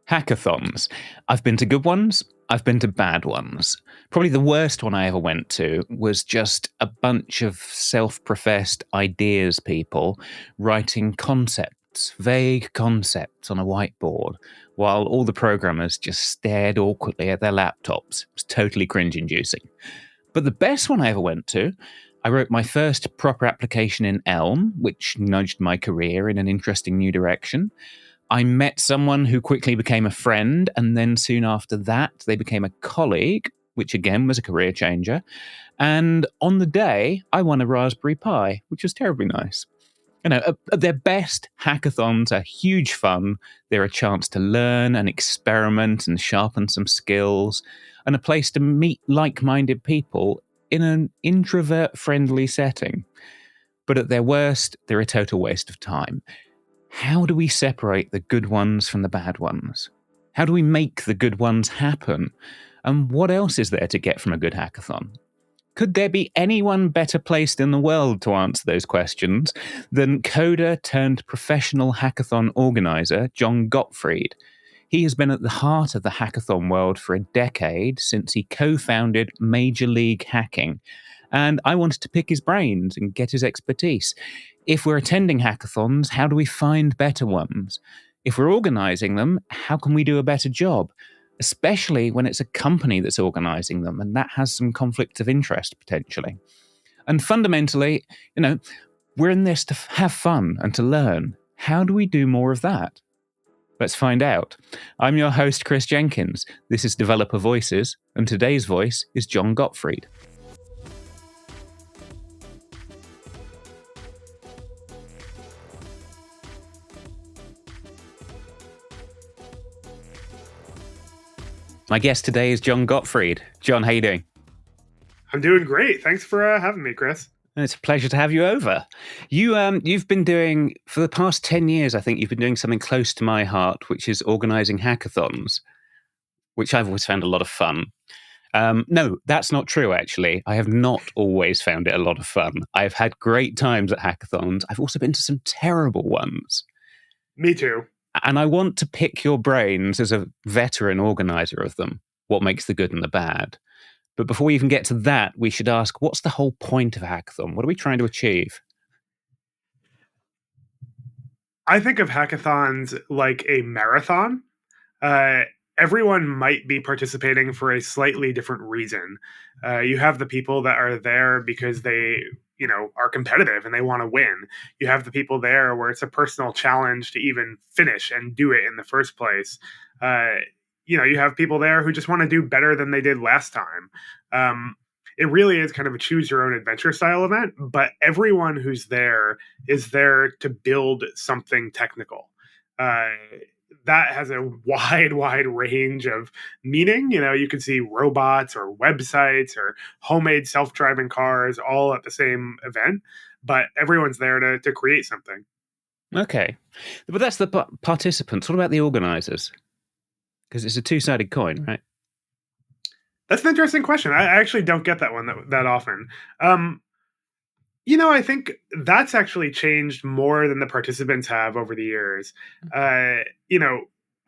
Hackathons. I've been to good ones. I've been to bad ones. Probably the worst one I ever went to was just a bunch of self-professed ideas people writing concepts, vague concepts on a whiteboard, while all the programmers just stared awkwardly at their laptops. It was totally cringe-inducing. But the best one I ever went to, I wrote my first proper application in Elm, which nudged my career in an interesting new direction. I met someone who quickly became a friend, and then soon after that, they became a colleague, which again was a career changer. And on the day, I won a Raspberry Pi, which was terribly nice. At their best, hackathons are huge fun. They're a chance to learn and experiment and sharpen some skills, and a place to meet like-minded people in an introvert-friendly setting. But at their worst, they're a total waste of time. How do we separate the good ones from the bad ones? How do we make the good ones happen? And what else is there to get from a good hackathon? Could there be anyone better placed in the world to answer those questions than coder turned professional hackathon organizer Jon Gottfried? He has been at the heart of the hackathon world for a decade since he co-founded Major League Hacking. And I wanted to pick his brains and get his expertise. If we're attending hackathons, how do we find better ones? If we're organizing them, how can we do a better job? Especially when it's a company that's organizing them, and that has some conflicts of interest potentially. And fundamentally, we're in this to have fun and to learn. How do we do more of that? Let's find out. I'm your host, Chris Jenkins. This is Developer Voices, and today's voice is Jon Gottfried. My guest today is Jon Gottfried. Jon, how you doing? I'm doing great. Thanks for having me, Chris. It's a pleasure to have you over. You've been doing, for the past 10 years, I think you've been doing something close to my heart, which is organising hackathons, which I've always found a lot of fun. No, that's not true, actually. I have not always found it a lot of fun. I've had great times at hackathons. I've also been to some terrible ones. Me too. And I want to pick your brains as a veteran organizer of them, what makes the good and the bad. But before we even get to that, we should ask, what's the whole point of a hackathon? What are we trying to achieve? I think of hackathons like a marathon. Everyone might be participating for a slightly different reason. You have the people that are there because they are competitive and they want to win. You have the people there where it's a personal challenge to even finish and do it in the first place. You have people there who just want to do better than they did last time. It really is kind of a choose your own adventure style event, but everyone who's there is there to build something technical. That has a wide range of meaning. You can see robots or websites or homemade self-driving cars all at the same event, but everyone's there to create something. Okay. But that's the participants. What about the organizers? Because it's a two-sided coin, right? That's an interesting question. I actually don't get that one that often. I think that's actually changed more than the participants have over the years.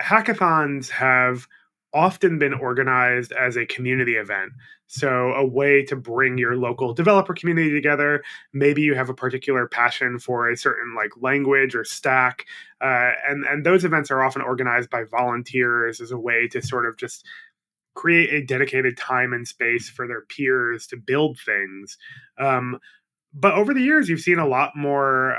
Hackathons have often been organized as a community event. So a way to bring your local developer community together. Maybe you have a particular passion for a certain language or stack. And those events are often organized by volunteers as a way to sort of just create a dedicated time and space for their peers to build things. But over the years, you've seen a lot more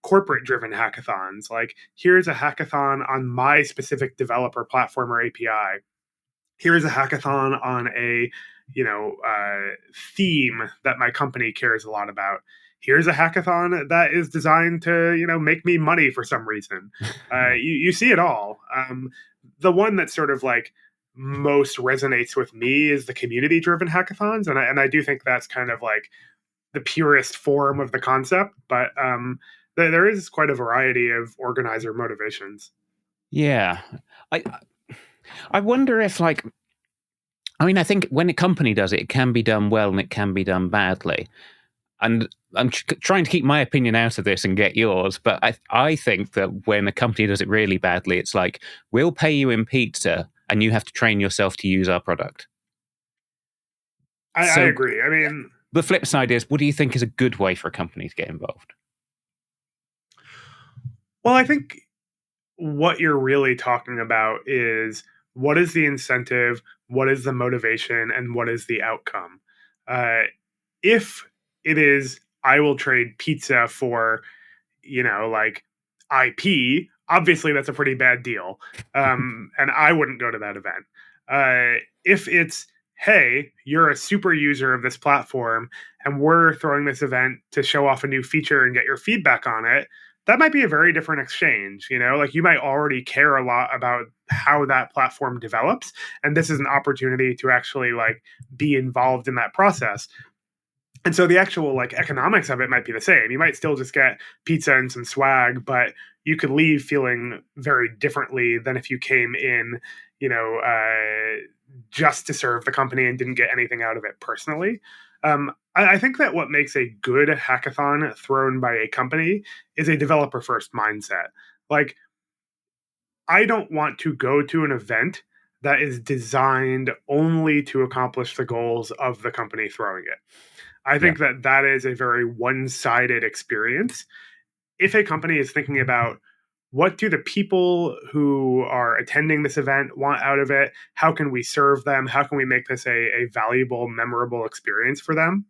corporate-driven hackathons. Like, here's a hackathon on my specific developer platform or API. Here's a hackathon on a theme that my company cares a lot about. Here's a hackathon that is designed to make me money for some reason. You see it all. The one that sort of most resonates with me is the community-driven hackathons, and I do think that's kind of the purest form of the concept. But there is quite a variety of organizer motivations. Yeah, I wonder if I think when a company does it, it can be done well and it can be done badly. and I'm trying to keep my opinion out of this and get yours, but I think that when a company does it really badly, it's like, we'll pay you in pizza and you have to train yourself to use our product. I So agree. I mean, the flip side is, what do you think is a good way for a company to get involved? well, I think what you're really talking about is what is the incentive, what is the motivation, and what is the outcome. Uh, if it is, I will trade pizza for, like IP, obviously that's a pretty bad deal. And I wouldn't go to that event. If it's, hey, you're a super user of this platform and we're throwing this event to show off a new feature and get your feedback on it, that might be a very different exchange. Like you might already care a lot about how that platform develops. And this is an opportunity to actually like be involved in that process. And so the actual like economics of it might be the same. You might still just get pizza and some swag, but you could leave feeling very differently than if you came in, you know, just to serve the company and didn't get anything out of it personally. I think that what makes a good hackathon thrown by a company is a developer first mindset. Like, I don't want to go to an event that is designed only to accomplish the goals of the company throwing it. I Yeah. think that that is a very one-sided experience. If a company is thinking about what do the people who are attending this event want out of it, how can we serve them, how can we make this a valuable, memorable experience for them,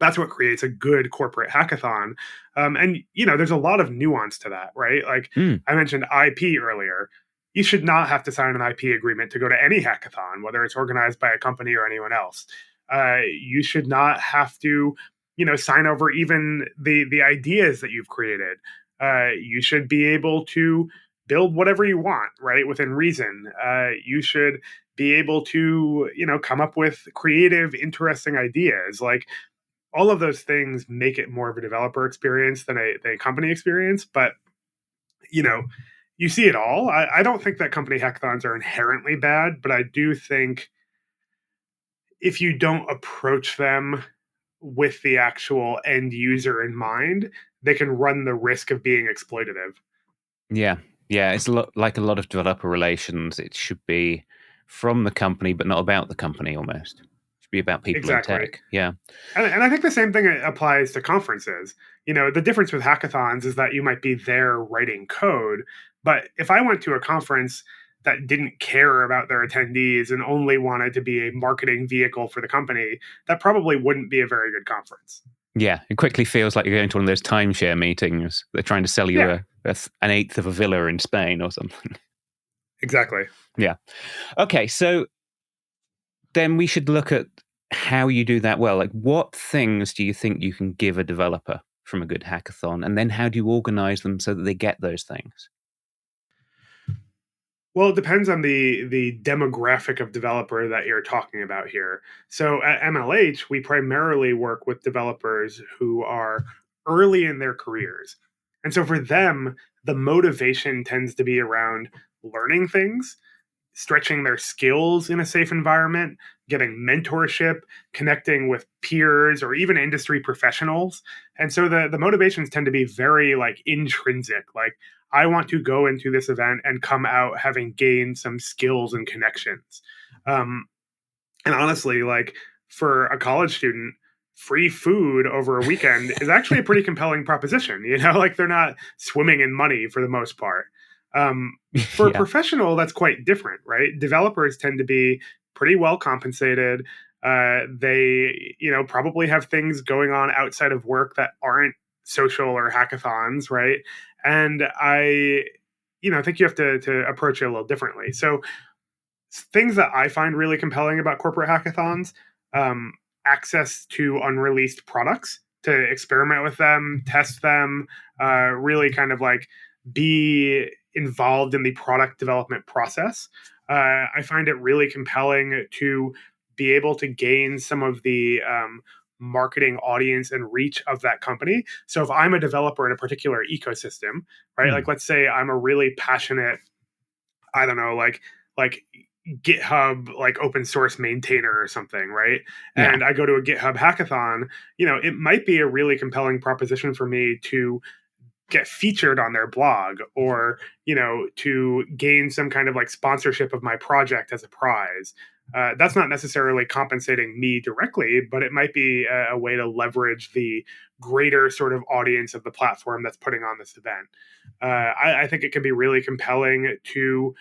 that's what creates a good corporate hackathon. And there's a lot of nuance to that, right? Like Mm. I mentioned IP earlier. You should not have to sign an IP agreement to go to any hackathon, whether it's organized by a company or anyone else. You should not have to, sign over even the ideas that you've created. You should be able to build whatever you want, right, within reason. You should be able to, come up with creative, interesting ideas. Like all of those things make it more of a developer experience than a company experience. But you know, you see it all. I don't think that company hackathons are inherently bad, but I do think if you don't approach them with the actual end user in mind, they can run the risk of being exploitative. Yeah. Yeah. It's like a lot of developer relations. It should be from the company, but not about the company almost. It should be about people in Exactly. tech. Yeah. And I think the same thing applies to conferences. The difference with hackathons is that you might be there writing code. But if I went to a conference that didn't care about their attendees and only wanted to be a marketing vehicle for the company, that probably wouldn't be a very good conference. Yeah. It quickly feels like you're going to one of those timeshare meetings. They're trying to sell you Yeah, an eighth of a villa in Spain or something. exactly. Yeah. Okay. So then we should look at how you do that well. Like, what things do you think you can give a developer from a good hackathon? And then how do you organize them so that they get those things? Well, it depends on the demographic of developer that you're talking about here. So at MLH, we primarily work with developers who are early in their careers. And so for them, the motivation tends to be around learning things, stretching their skills in a safe environment, getting mentorship, connecting with peers or even industry professionals. And so the motivations tend to be very like intrinsic. Like I want to go into this event and come out having gained some skills and connections. Um, and honestly, like for a college student, free food over a weekend is actually a pretty compelling proposition. Like they're not swimming in money for the most part. For a Yeah. professional, that's quite different, right? Developers tend to be pretty well compensated. They, probably have things going on outside of work that aren't social or hackathons, right? And I think you have to approach it a little differently. So things that I find really compelling about corporate hackathons, um, access to unreleased products to experiment with them, test them, really kind of like be involved in the product development process. I find it really compelling to be able to gain some of the marketing audience and reach of that company. So if I'm a developer in a particular ecosystem, right? Hmm. Like let's say I'm a really passionate, I don't know, like GitHub like open source maintainer or something, right? Yeah. And I go to a GitHub hackathon, it might be a really compelling proposition for me to get featured on their blog, or to gain some kind of like sponsorship of my project as a prize. That's not necessarily compensating me directly, but it might be a way to leverage the greater sort of audience of the platform that's putting on this event. I think it can be really compelling to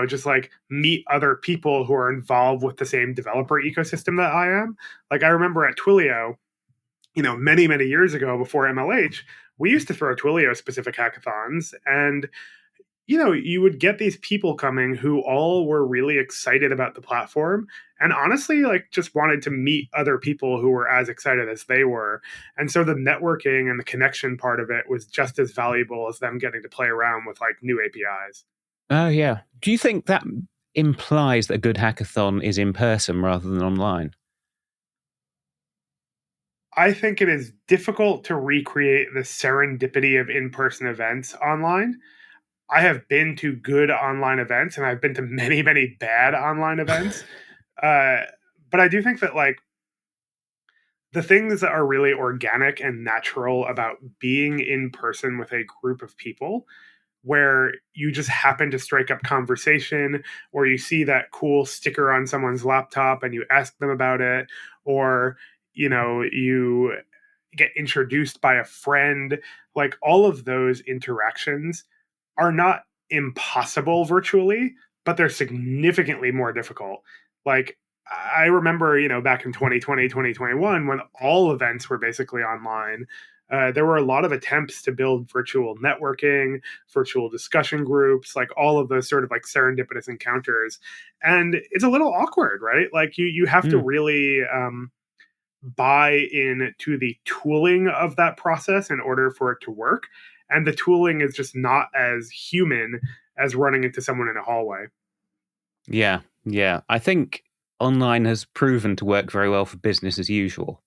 just like meet other people who are involved with the same developer ecosystem that I am. Like, I remember at Twilio, many, many years ago before MLH, we used to throw Twilio specific hackathons. And, you would get these people coming who all were really excited about the platform and honestly, like, just wanted to meet other people who were as excited as they were. And so the networking and the connection part of it was just as valuable as them getting to play around with like new APIs. Oh, yeah. Do you think that implies that a good hackathon is in person rather than online? I think it is difficult to recreate the serendipity of in person events online. I have been to good online events and I've been to many, many bad online events. Uh, but I do think that like the things that are really organic and natural about being in person with a group of people where you just happen to strike up conversation, or you see that cool sticker on someone's laptop and you ask them about it, or you get introduced by a friend, like all of those interactions are not impossible virtually, but they're significantly more difficult. Like, I remember, back in 2020, 2021, when all events were basically online, there were a lot of attempts to build virtual networking, virtual discussion groups, like all of those sort of like serendipitous encounters. And it's a little awkward, right? Like, you have to Mm. really buy in to the tooling of that process in order for it to work. And the tooling is just not as human as running into someone in a hallway. Yeah, yeah. I think online has proven to work very well for business as usual,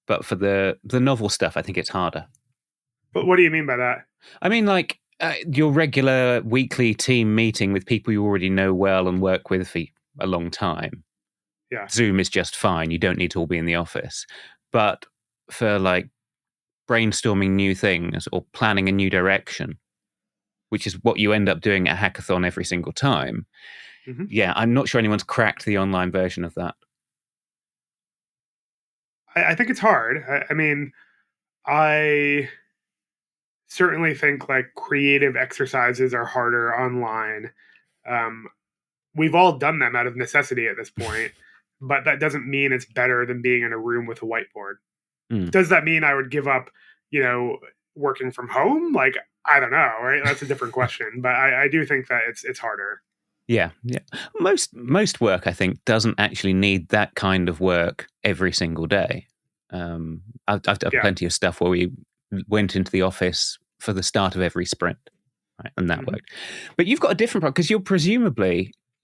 but for the novel stuff, I think it's harder. But what do you mean by that? I mean, like your regular weekly team meeting with people you already know well and work with for a long time. Yeah. Zoom is just fine. You don't need to all be in the office. But for like brainstorming new things or planning a new direction, which is what you end up doing at Hackathon every single time. Hmm. Yeah, I'm not sure anyone's cracked the online version of that. I think it's hard. I mean, I certainly think like creative exercises are harder online. Um, we've all done them out of necessity at this point, but that doesn't mean it's better than being in a room with a whiteboard. Mm. Does that mean I would give up, you know, working from home? Like, I don't know, right? That's a different question, but I do think that it's harder. Yeah, yeah. Most work, I think, doesn't actually need that kind of work every single day. I've done Yeah. plenty of stuff where we went into the office for the start of every sprint, right, and that Hmm. worked. But you've got a different problem because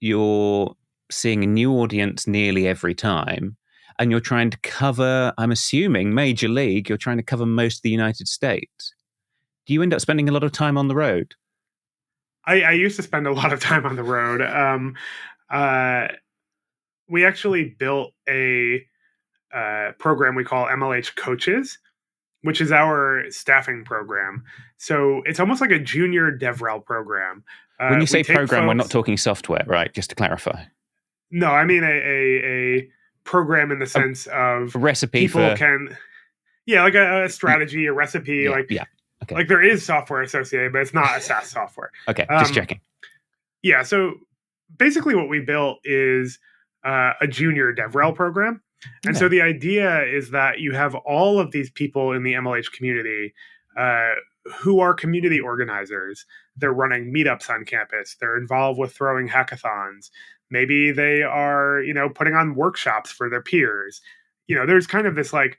you're seeing a new audience nearly every time, and you're trying to cover. I'm assuming major league. You're trying to cover most of the United States. Do you end up spending a lot of time on the road? I used to spend a lot of time on the road. Uh, we actually built a program we call MLH Coaches, which is our staffing program. So it's almost like a junior DevRel program. When you We say take program, we're not folks. talking software, right? Just to clarify. No, I mean a program in the A, sense of a recipe people for can, yeah, like a strategy, a recipe, yeah, like yeah. Okay, like there is software associated, but it's not a SaaS software. okay. Just Um, checking. yeah, so basically what we built is a junior DevRel program. And so Yeah. the idea is that you have all of these people in the MLH community uh, who are community organizers. They're running meetups on campus. They're involved with throwing hackathons. Maybe they are, putting on workshops for their peers. There's kind of this like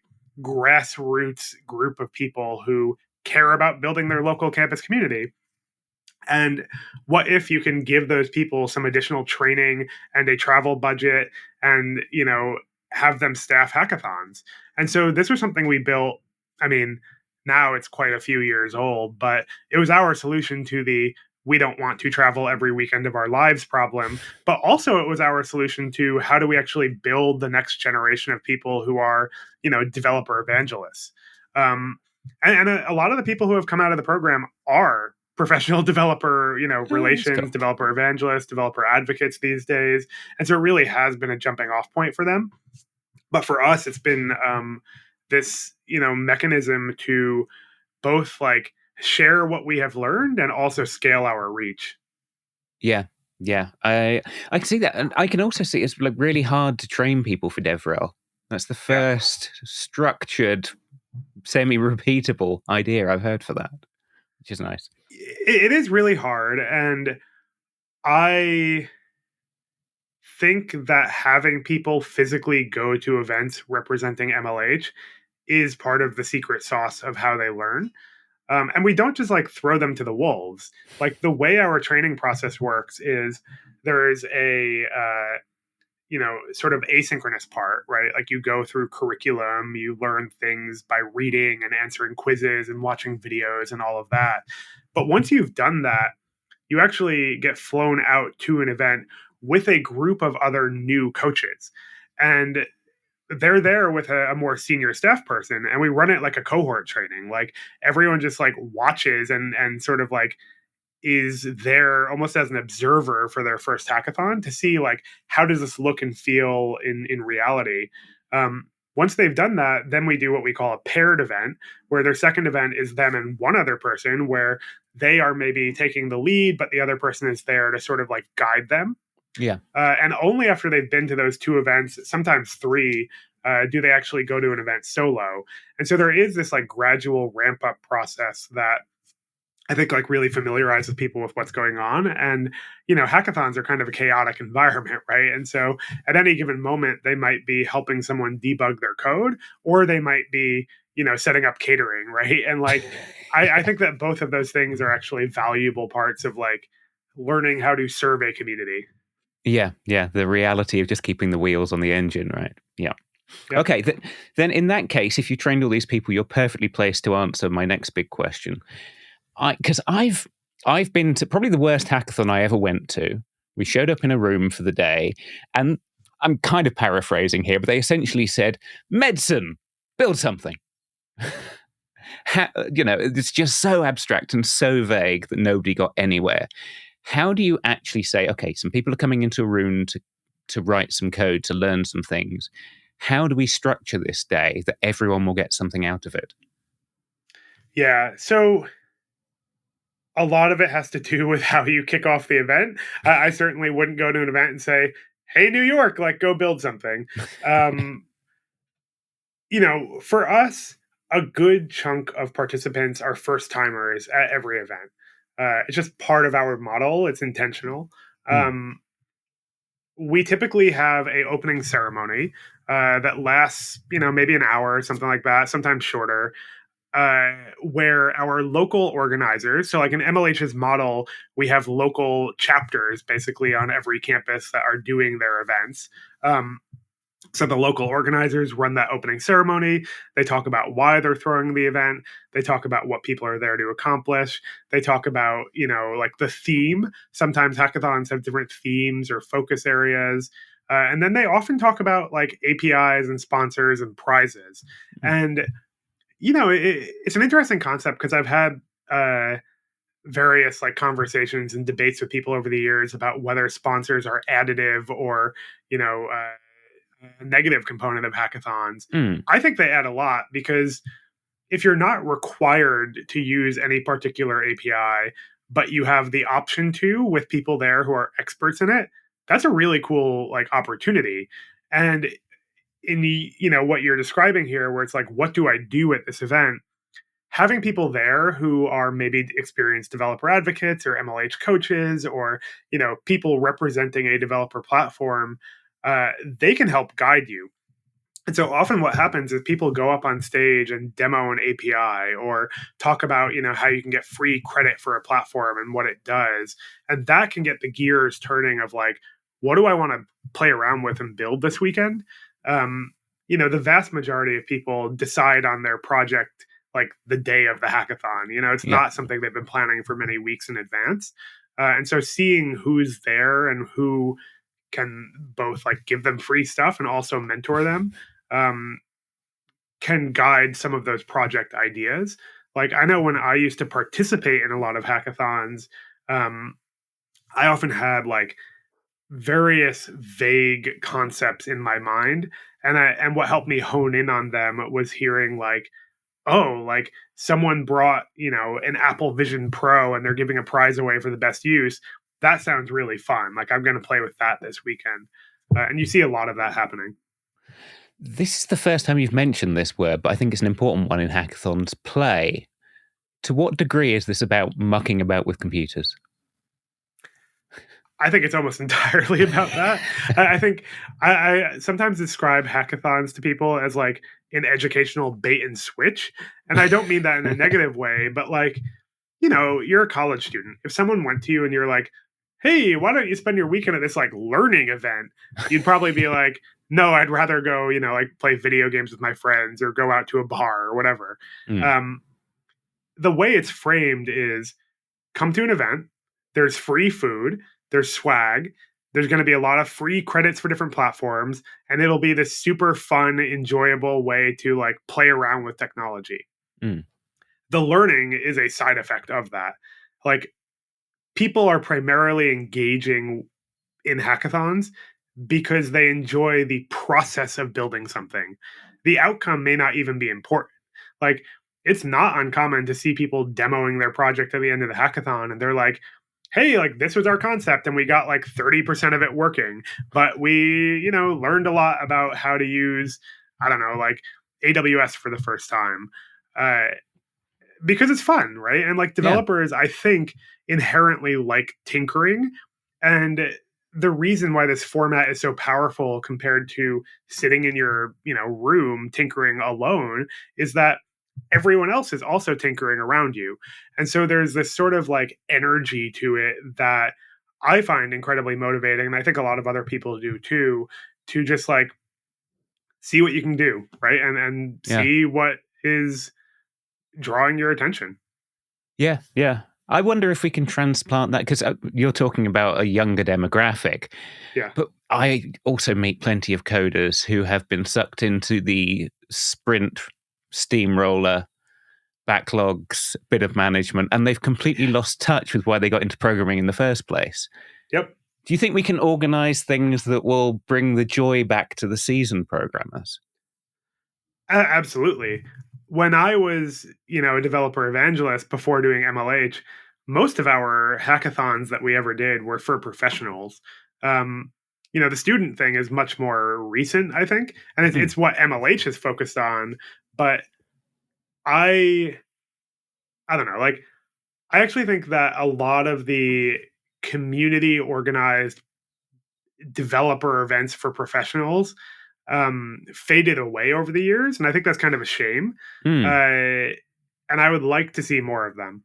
grassroots group of people who care about building their local campus community. And what if you can give those people some additional training and a travel budget and, have them staff hackathons? And so this was something we built. I mean, now it's quite a few years old, but it was our solution to the we don't want to travel every weekend of our lives problem, but also it was our solution to how do we actually build the next generation of people who are, developer evangelists. Um, and a lot of the people who have come out of the program are professional developer, Oh, that's relations, cool. developer evangelists, developer advocates these days. And so it really has been a jumping off point for them. But for us, it's been this, mechanism to both like share what we have learned and also scale our reach. Yeah, yeah. I can see that, and I can also see it's like really hard to train people for DevRel. That's the Yeah, first structured, semi-repeatable idea I've heard for that, which is nice. it is really hard. And I think that having people physically go to events representing MLH is part of the secret sauce of how they learn. And we don't just like throw them to the wolves. Like the way our training process works is there is a sort of asynchronous part, right? Like you go through curriculum, you learn things by reading and answering quizzes and watching videos and all of that. But once you've done that, you actually get flown out to an event with a group of other new coaches. And they're there with a more senior staff person, and we run it like a cohort training. Like everyone just like watches and sort of like is there almost as an observer for their first hackathon to see like how does this look and feel in reality. Once they've done that, then we do what we call a paired event, where their second event is them and one other person, where they are maybe taking the lead, but the other person is there to sort of like guide them. Yeah, And only after they've been to those two events, sometimes three, do they actually go to an event solo. And so there is this like gradual ramp up process that I think like really familiarizes people with what's going on. And, hackathons are kind of a chaotic environment, right? And so at any given moment, they might be helping someone debug their code, or they might be, setting up catering, right? And like, I think that both of those things are actually valuable parts of like learning how to serve a community. yeah, yeah. The reality of just keeping the wheels on the engine, right? Yeah. Yep. Okay, then in that case, if you trained all these people, you're perfectly placed to answer my next big question. Because I've been to probably the worst hackathon I ever went to. We showed up in a room for the day, and I'm kind of paraphrasing here, but they essentially said, "Medicine, build something." It's just so abstract and so vague that nobody got anywhere. How do you actually say, okay, some people are coming into a room to write some code, to learn some things? How do we structure this day that everyone will get something out of it? Yeah. So a lot of it has to do with how you kick off the event. I certainly wouldn't go to an event and say, "Hey, New York, like go build something." Um, for us, a good chunk of participants are first timers at every event. It's just part of our model. It's intentional. Hmm. Um, we typically have a opening ceremony that lasts, maybe an hour, something like that, sometimes shorter, where our local organizers, so like in MLH's model, we have local chapters basically on every campus that are doing their events. So the local organizers run that opening ceremony. They talk about why they're throwing the event. They talk about what people are there to accomplish. They talk about, like the theme. Sometimes hackathons have different themes or focus areas. And then they often talk about like APIs and sponsors and prizes. And it's an interesting concept because I've had various like conversations and debates with people over the years about whether sponsors are additive or a negative component of hackathons. Hmm. I think they add a lot because if you're not required to use any particular API, but you have the option to with people there who are experts in it, that's a really cool like opportunity. And in the what you're describing here, where it's like, what do I do at this event? Having people there who are maybe experienced developer advocates or MLH coaches or people representing a developer platform, they can help guide you. And so often what happens is people go up on stage and demo an API or talk about, how you can get free credit for a platform and what it does. And that can get the gears turning of like, what do I want to play around with and build this weekend? The vast majority of people decide on their project like the day of the hackathon. It's Yeah. not something they've been planning for many weeks in advance. And so seeing who's there and who can both like give them free stuff and also mentor them um, can guide some of those project ideas. Like I know when I used to participate in a lot of hackathons, um, I often had like various vague concepts in my mind, and what helped me hone in on them was hearing like, oh, like someone brought an Apple Vision Pro and they're giving a prize away for the best use. That sounds really fun. Like I'm going to play with that this weekend, and you see a lot of that happening. This is the first time you've mentioned this word, but I think it's an important one in hackathons. Play. To what degree is this about mucking about with computers? I think it's almost entirely about that. I think I sometimes describe hackathons to people as like an educational bait and switch. And I don't mean that in a negative way, but like, you're a college student. If someone went to you and you're like, hey, why don't you spend your weekend at this like learning event? You'd probably be like, no, I'd rather go, like play video games with my friends or go out to a bar or whatever. Mm, Um, the way it's framed is come to an event. There's free food. There's swag. There's going to be a lot of free credits for different platforms, and it'll be this super fun, enjoyable way to like play around with technology. mm, The learning is a side effect of that. Like people are primarily engaging in hackathons because they enjoy the process of building something. The outcome may not even be important. Like it's not uncommon to see people demoing their project at the end of the hackathon and they're like, hey, like this was our concept and we got like 30% of it working, but we, learned a lot about how to use, I don't know, like AWS for the first time. Uh, because it's fun, right? And like yeah. developers, I think inherently like tinkering. And the reason why this format is so powerful compared to sitting in your, room tinkering alone is that everyone else is also tinkering around you. And so there's this sort of like energy to it that I find incredibly motivating. And I think a lot of other people do too, to just like see what you can do, right? And Yeah. see what is drawing your attention. Yeah. Yeah. I wonder if we can transplant that because you're talking about a younger demographic, Yeah. but I also meet plenty of coders who have been sucked into the sprint steamroller backlogs, bit of management, and they've completely lost touch with why they got into programming in the first place. Yep. Do you think we can organize things that will bring the joy back to the seasoned programmers? Absolutely. When I was, a developer evangelist before doing MLH, most of our hackathons that we ever did were for professionals. Um, the student thing is much more recent, I think, and it's, Mm, it's what MLH is focused on. But I, I don't know, like I actually think that a lot of the community organized developer events for professionals faded away over the years, and I think that's kind of a shame. mm. Uh, and I would like to see more of them.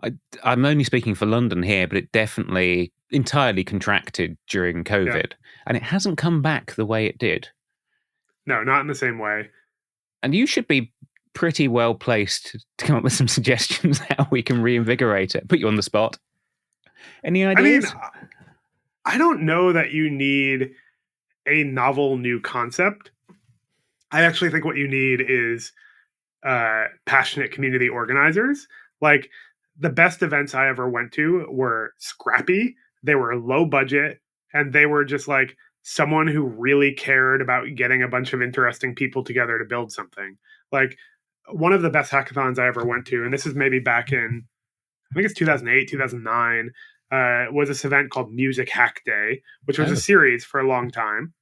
I, I'm only speaking for London here, but it definitely entirely contracted during Yeah, COVID, and it hasn't come back the way it did. no, not in the same way. And you should be pretty well placed to come up with some suggestions how we can reinvigorate it. Put you on the spot. Any I mean, ideas? I don't know that you need a novel new concept. I actually think what you need is passionate community organizers. Like the best events I ever went to were scrappy, they were low budget, and they were just like someone who really cared about getting a bunch of interesting people together to build something. Like one of the best hackathons I ever went to, and this is maybe back in, I think it's 2008, 2009, was this event called Music Hack Day, which was a Oh, series for a long time.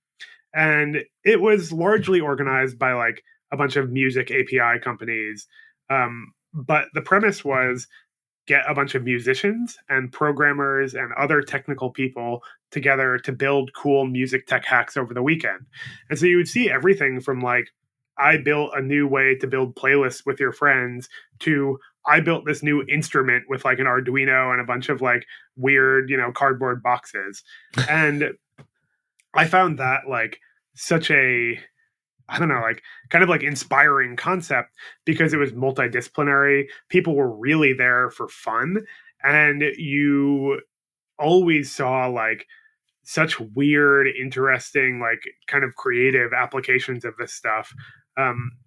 And it was largely organized by like a bunch of music API companies. But the premise was get a bunch of musicians and programmers and other technical people together to build cool music tech hacks over the weekend. And so you would see everything from like, I built a new way to build playlists with your friends to I built this new instrument with like an Arduino and a bunch of like weird, cardboard boxes. And I found that like such a I don't know, like kind of like inspiring concept because it was multidisciplinary. People were really there for fun. And you always saw like such weird, interesting, like kind of creative applications of this stuff.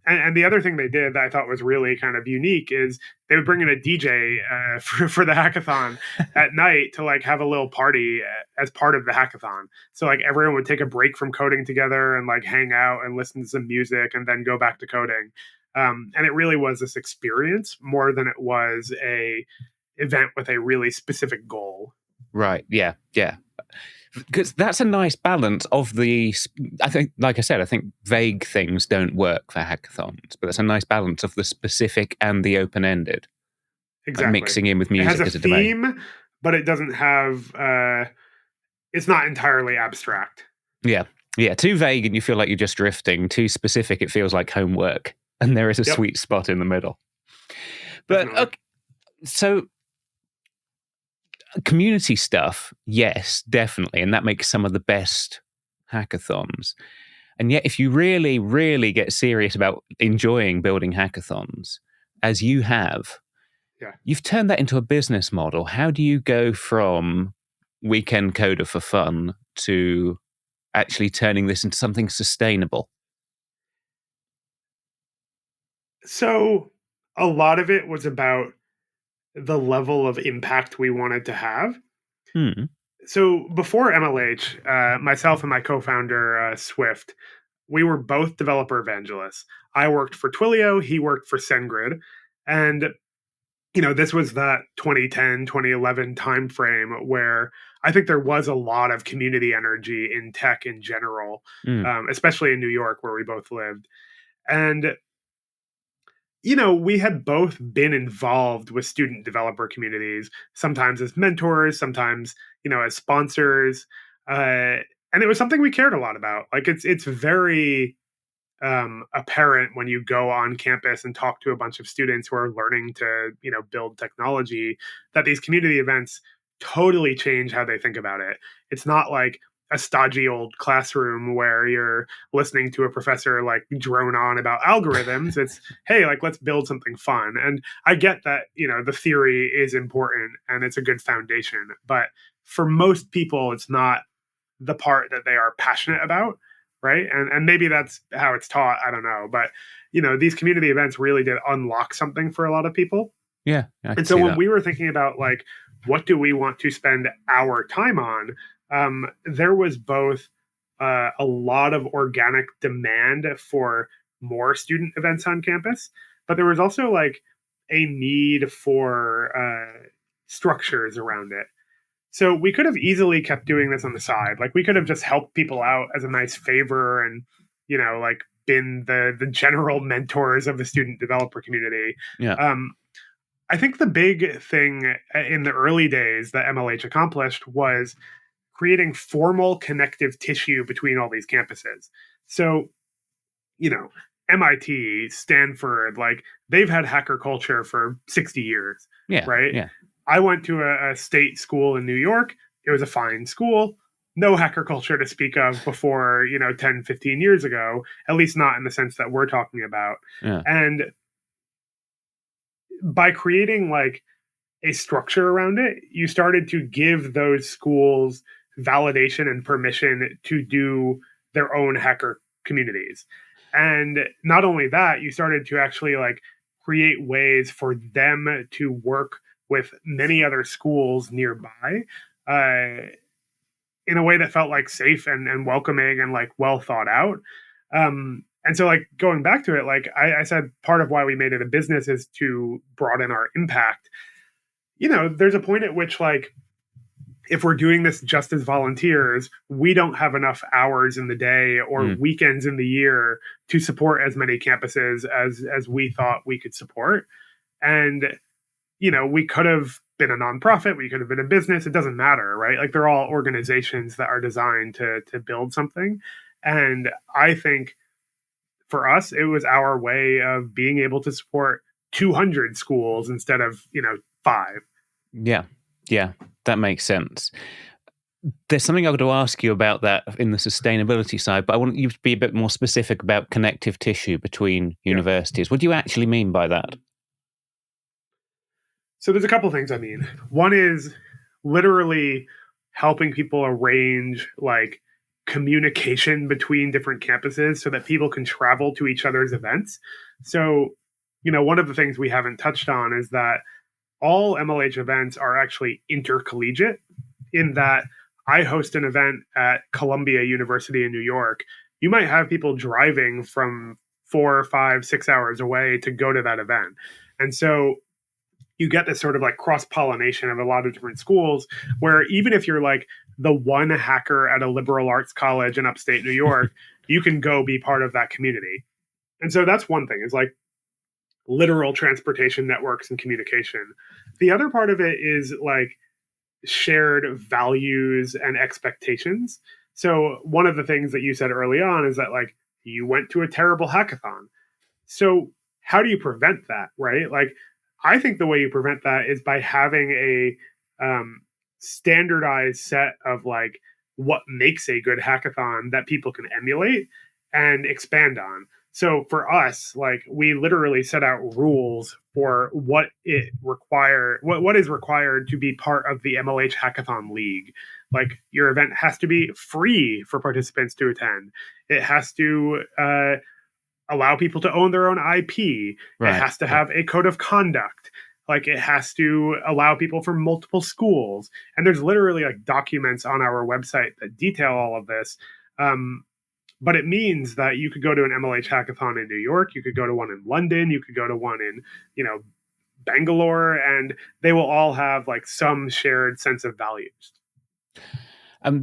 And the other thing they did that I thought was really kind of unique is they would bring in a DJ for the hackathon at night to like have a little party as part of the hackathon. So like everyone would take a break from coding together and like hang out and listen to some music and then go back to coding. And it really was this experience more than it was a event with a really specific goal. Right. Yeah. Yeah. Because that's a nice balance of the, I think, like I said, I think vague things don't work for hackathons, but that's a nice balance of the specific and the open-ended, like Exactly. mixing in with It has music a as a domain. theme, but it doesn't have it's not entirely abstract. Yeah. Yeah. Too vague and you feel like you're just drifting. Too specific, it feels like homework. And there is a Yep, sweet spot in the middle. But definitely. okay, so community stuff, yes, definitely. And that makes some of the best hackathons. And yet, if you really, really get serious about enjoying building hackathons, as you have, Yeah. you've turned that into a business model. How do you go from weekend coder for fun to actually turning this into something sustainable? So a lot of it was about the level of impact we wanted to have. Hmm. So before MLH, myself and my co-founder Swift, we were both developer evangelists. I worked for Twilio, he worked for SendGrid, and this was that 2010, 2011 timeframe where I think there was a lot of community energy in tech in general, Mm. especially in New York where we both lived. And we had both been involved with student developer communities, sometimes as mentors, sometimes, as sponsors. And it was something we cared a lot about. Like it's very apparent when you go on campus and talk to a bunch of students who are learning to, build technology, that these community events totally change how they think about it. It's not like a stodgy old classroom where you're listening to a professor like drone on about algorithms. It's, hey, like let's build something fun. And I get that, the theory is important and it's a good foundation, but for most people it's not the part that they are passionate about, right? And maybe that's how it's taught, I don't know, but these community events really did unlock something for a lot of people. Yeah, I can And so see when that. we were thinking about like what do we want to spend our time on, there was both a lot of organic demand for more student events on campus, but there was also like a need for structures around it. So we could have easily kept doing this on the side. Like we could have just helped people out as a nice favor and, like been the general mentors of the student developer community. Yeah. Um, I think the big thing in the early days that MLH accomplished was creating formal connective tissue between all these campuses. So, you know, MIT, Stanford, like they've had hacker culture for 60 years, Yeah. right? Yeah. I went to a state school in New York. It was a fine school. No hacker culture to speak of before, 10, 15 years ago, at least not in the sense that we're talking about. Yeah. And by creating like a structure around it, you started to give those schools validation and permission to do their own hacker communities. And not only that, you started to actually like create ways for them to work with many other schools nearby in a way that felt like safe and welcoming and like well thought out. And so like going back to it, like I said, part of why we made it a business is to broaden our impact. There's a point at which like if we're doing this just as volunteers, we don't have enough hours in the day or Mm. weekends in the year to support as many campuses as we thought we could support. And we could have been a nonprofit, we could have been a business, it doesn't matter, right? Like they're all organizations that are designed to build something. And I think for us, it was our way of being able to support 200 schools instead of, 5. Yeah. Yeah. That makes sense. There's something I've got to ask you about that in the sustainability side, but I want you to be a bit more specific about connective tissue between Yeah. universities. What do you actually mean by that? So there's a couple things I mean. One is literally helping people arrange like communication between different campuses so that people can travel to each other's events. So, one of the things we haven't touched on is that all MLH events are actually intercollegiate in that I host an event at Columbia University in New York. You might have people driving from 4, 5, 6 hours away to go to that event. And so you get this sort of like cross pollination of a lot of different schools where even if you're like the one hacker at a liberal arts college in upstate New York, you can go be part of that community. And so that's one thing is like literal transportation networks and communication. The other part of it is like shared values and expectations. So one of the things that you said early on is that like you went to a terrible hackathon. So how do you prevent that, right? Like I think the way you prevent that is by having a standardized set of like what makes a good hackathon that people can emulate and expand on. So for us, like we literally set out rules for what is required to be part of the MLH Hackathon League. Like your event has to be free for participants to attend. It has to allow people to own their own IP. It Right. has to have a code of conduct. Like it has to allow people from multiple schools. And there's literally like documents on our website that detail all of this. But it means that you could go to an MLH hackathon in New York, you could go to one in London, you could go to one in, Bangalore, and they will all have like some shared sense of values.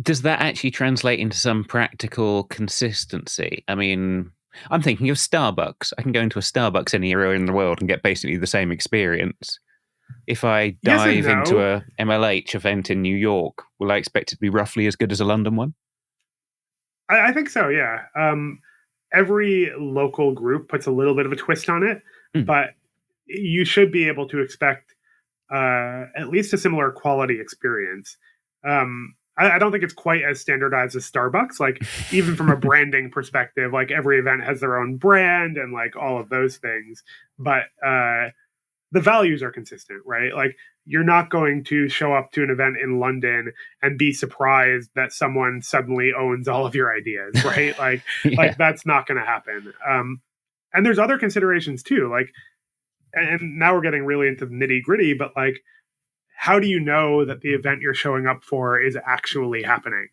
Does that actually translate into some practical consistency? I mean, I'm thinking of Starbucks. I can go into a Starbucks anywhere in the world and get basically the same experience. If I Yes and dive into no. a MLH event in New York, will I expect it to be roughly as good as a London one? I think so, yeah. Every local group puts a little bit of a twist on it, Mm. but you should be able to expect at least a similar quality experience. I don't think it's quite as standardized as Starbucks. Like even from a branding perspective, like every event has their own brand and like all of those things. But the values are consistent, right? Like you're not going to show up to an event in London and be surprised that someone suddenly owns all of your ideas, right? like Yeah. like that's not going to happen. And there's other considerations too. Like, and now we're getting really into the nitty gritty, but like how do you know that the event you're showing up for is actually happening?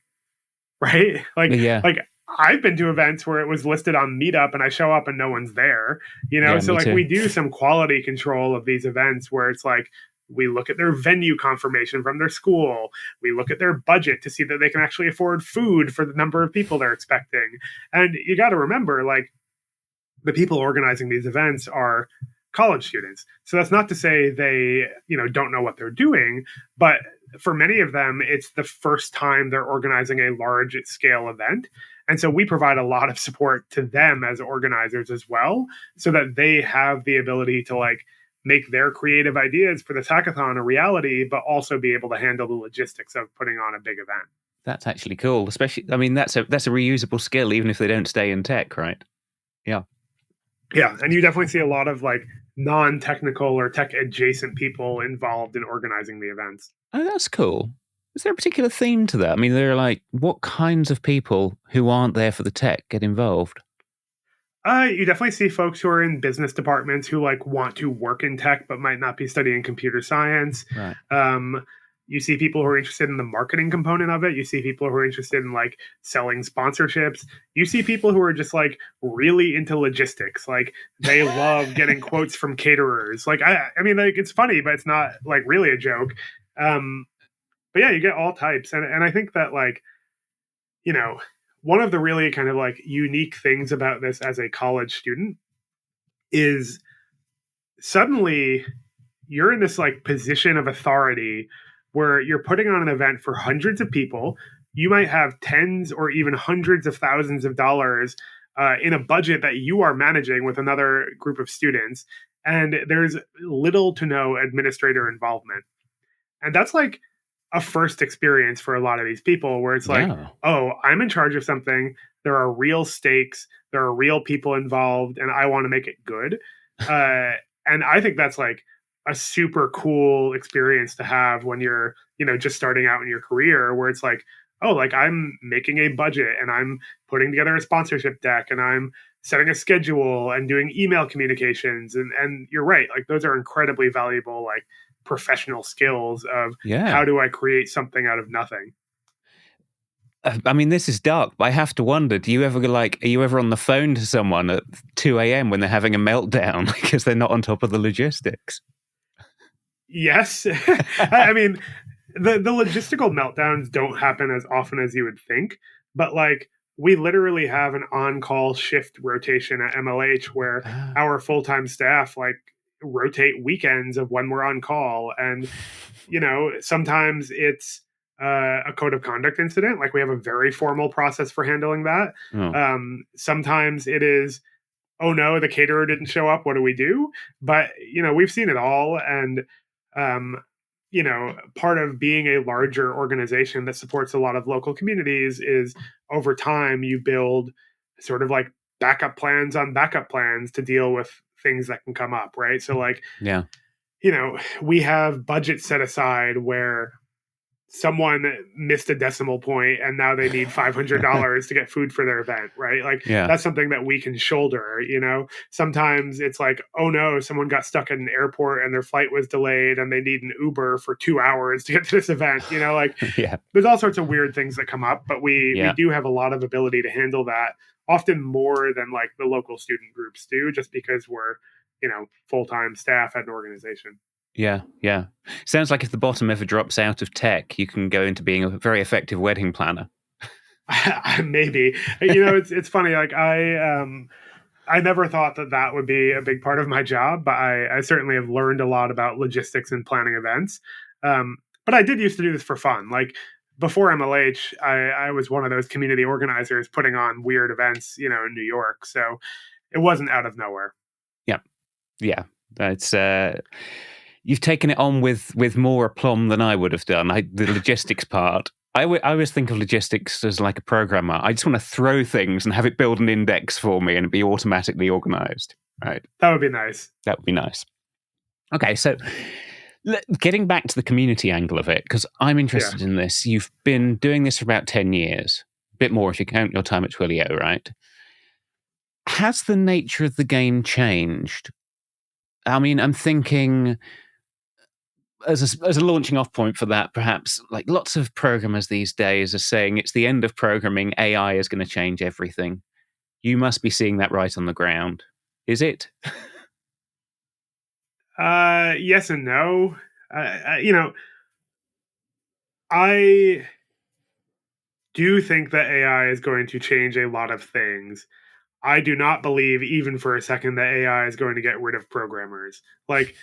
Right? Yeah. Like I've been to events where it was listed on Meetup and I show up and no one's there, Yeah, So me like too. we do some quality control of these events where it's like we look at their venue confirmation from their school. We look at their budget to see that they can actually afford food for the number of people they're expecting. And you got to remember, like, the people organizing these events are college students. So that's not to say they, don't know what they're doing, but for many of them, it's the first time they're organizing a large scale event. And so we provide a lot of support to them as organizers as well, so that they have the ability to like make their creative ideas for this hackathon a reality, but also be able to handle the logistics of putting on a big event. That's actually cool. Especially, I mean, that's a reusable skill, even if they don't stay in tech, right? Yeah. Yeah, and you definitely see a lot of like non-technical or tech adjacent people involved in organizing the events. Oh, that's cool. Is there a particular theme to that? I mean, there are like, what kinds of people who aren't there for the tech get involved? You definitely see folks who are in business departments who like want to work in tech but might not be studying computer science. Right. You see people who are interested in the marketing component of it. You see people who are interested in like selling sponsorships. You see people who are just like really into logistics. Like they love getting quotes from caterers. Like I mean, like it's funny, but it's not like really a joke. Um, but yeah, you get all types, and I think that like you know one of the really kind of like unique things about this as a college student is suddenly you're in this like position of authority where you're putting on an event for hundreds of people. You might have tens or even hundreds of thousands of dollars in a budget that you are managing with another group of students, and there's little to no administrator involvement. And that's like a first experience for a lot of these people where it's like, Yeah. oh, I'm in charge of something. There are real stakes. There are real people involved, and I want to make it good. Uh, and I think that's like a super cool experience to have when you're, just starting out in your career, where it's like, oh, like I'm making a budget and I'm putting together a sponsorship deck and I'm setting a schedule and doing email communications. And you're right, like those are incredibly valuable, like professional skills of how Yeah. do I create something out of nothing. I mean, this is dark, but I have to wonder, are you ever on the phone to someone at 2 a.m. when they're having a meltdown because they're not on top of the logistics? Yes. I mean, the logistical meltdowns don't happen as often as you would think, but like we literally have an on-call shift rotation at MLH where Ah. our full-time staff like rotate weekends of when we're on call. And sometimes it's a code of conduct incident. Like we have a very formal process for handling that. Oh, Sometimes it is, oh no, the caterer didn't show up. What do we do? But we've seen it all, and um, part of being a larger organization that supports a lot of local communities is over time you build sort of like backup plans on backup plans to deal with things that can come up, right? So like yeah. we have budget set aside where someone missed a decimal point and now they need $500 to get food for their event, right? Like Yeah. that's something that we can shoulder. Sometimes it's like, oh no, someone got stuck at an airport and their flight was delayed and they need an Uber for 2 hours to get to this event. Like Yeah. there's all sorts of weird things that come up, but we Yeah. do have a lot of ability to handle that, often more than like the local student groups do, just because we're full-time staff at an organization. Yeah. Yeah. Sounds like if the bottom ever drops out of tech, you can go into being a very effective wedding planner. Maybe. It's funny. Like I never thought that that would be a big part of my job, but I certainly have learned a lot about logistics and planning events. But I did used to do this for fun. Like before MLH, I was one of those community organizers putting on weird events, in New York. So it wasn't out of nowhere. Yeah. Yeah. It's you've taken it on with more aplomb than I would have done. The logistics part. I always think of logistics as like a programmer. I just want to throw things and have it build an index for me and be automatically organized. Right. That would be nice. That would be nice. Okay, so getting back to the community angle of it, because I'm Yeah. interested in this. You've been doing this for about 10 years, a bit more if you count your time at Twilio, right? Has the nature of the game changed? I mean, I'm thinking as a launching off point for that, perhaps like lots of programmers these days are saying it's the end of programming. AI is going to change everything. You must be seeing that right on the ground. Is it? Yes and no. I do think that AI is going to change a lot of things. I do not believe, even for a second, that AI is going to get rid of programmers. Like,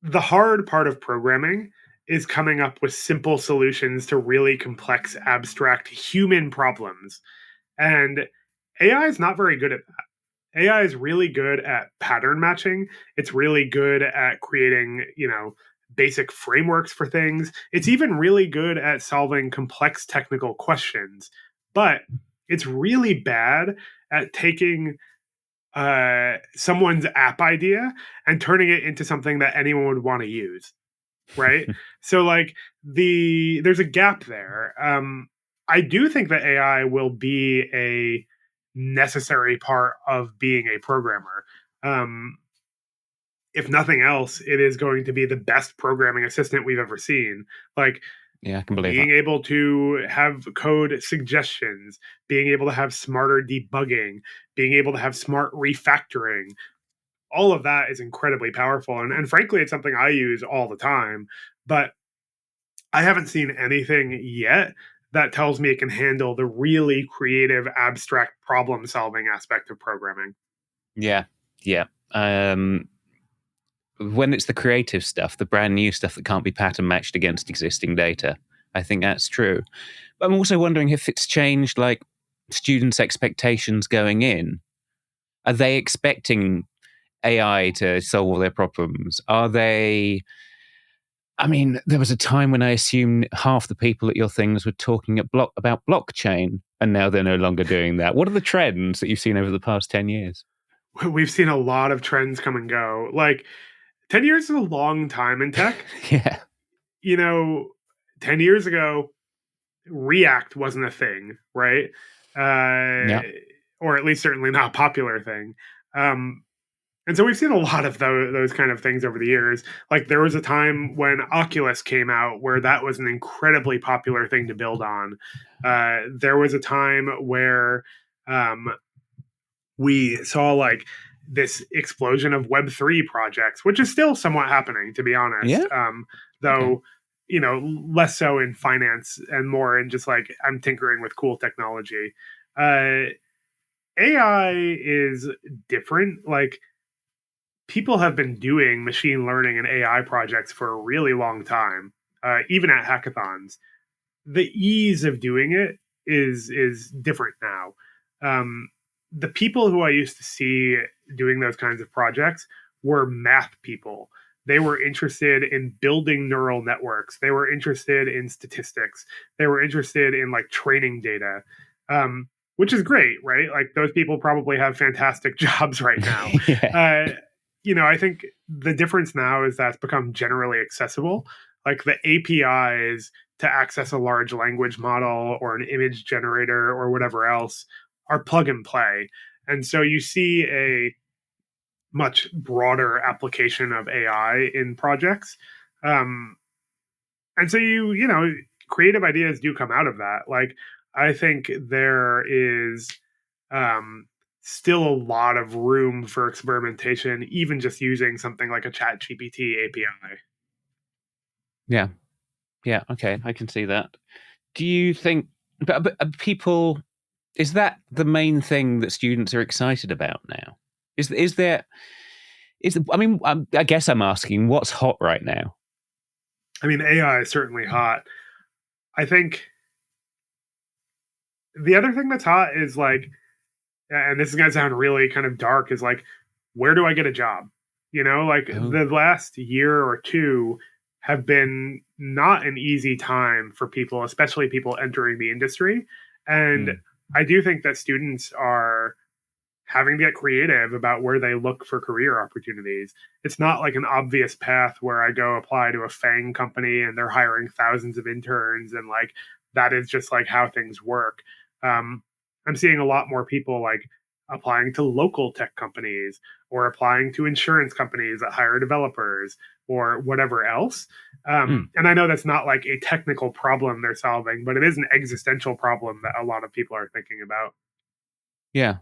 the hard part of programming is coming up with simple solutions to really complex, abstract human problems. And AI is not very good at that. AI is really good at pattern matching. It's really good at creating, basic frameworks for things. It's even really good at solving complex technical questions. But it's really bad at taking someone's app idea and turning it into something that anyone would want to use, right? So like there's a gap there. I do think that AI will be a necessary part of being a programmer. Um, if nothing else, it is going to be the best programming assistant we've ever seen. Like Yeah, I can believe that. being able to have code suggestions, being able to have smarter debugging, being able to have smart refactoring, all of that is incredibly powerful. And frankly, it's something I use all the time. But I haven't seen anything yet that tells me it can handle the really creative, abstract problem solving aspect of programming. Yeah, yeah. When it's the creative stuff, the brand new stuff that can't be pattern matched against existing data, I think that's true. But I'm also wondering if it's changed like students' expectations going in. Are they expecting AI to solve all their problems? Are they I mean, there was a time when I assumed half the people at your things were talking about blockchain, and now they're no longer doing that. What are the trends that you've seen over the past 10 years? We've seen a lot of trends come and go. Like 10 years is a long time in tech. Yeah. 10 years ago, React wasn't a thing, right? Yeah. Or at least certainly not a popular thing. Um, and so we've seen a lot of those kind of things over the years. Like there was a time when Oculus came out where that was an incredibly popular thing to build on. There was a time where um, we saw like this explosion of Web3 projects, which is still somewhat happening, to be honest. Yeah. Okay. Though, less so in finance and more in just like I'm tinkering with cool technology. Uh, AI is different. Like people have been doing machine learning and AI projects for a really long time, even at hackathons. The ease of doing it is different now. The people who I used to see doing those kinds of projects were math people. They were interested in building neural networks. They were interested in statistics. They were interested in like training data, which is great, right? Like those people probably have fantastic jobs right now. Yeah. I think the difference now is that's become generally accessible. Like the APIs to access a large language model or an image generator or whatever else are plug and play. And so you see a much broader application of AI in projects. Um, and so creative ideas do come out of that. Like, I think there is still a lot of room for experimentation, even just using something like a Chat GPT API. Yeah. Yeah. Okay. I can see that. Do you think, but people, is that the main thing that students are excited about now? Is there, I mean, I guess I'm asking what's hot right now? I mean, AI is certainly hot. I think the other thing that's hot is like, and this is going to sound really kind of dark, is like, where do I get a job? Like Oh. the last year or two have been not an easy time for people, especially people entering the industry. And Mm. I do think that students are having to get creative about where they look for career opportunities. It's not like an obvious path where I go apply to a FANG company and they're hiring thousands of interns and like that is just like how things work. Um, I'm seeing a lot more people like applying to local tech companies or applying to insurance companies that hire developers or whatever else. Mm. And I know that's not like a technical problem they're solving, but it is an existential problem that a lot of people are thinking about. Yeah.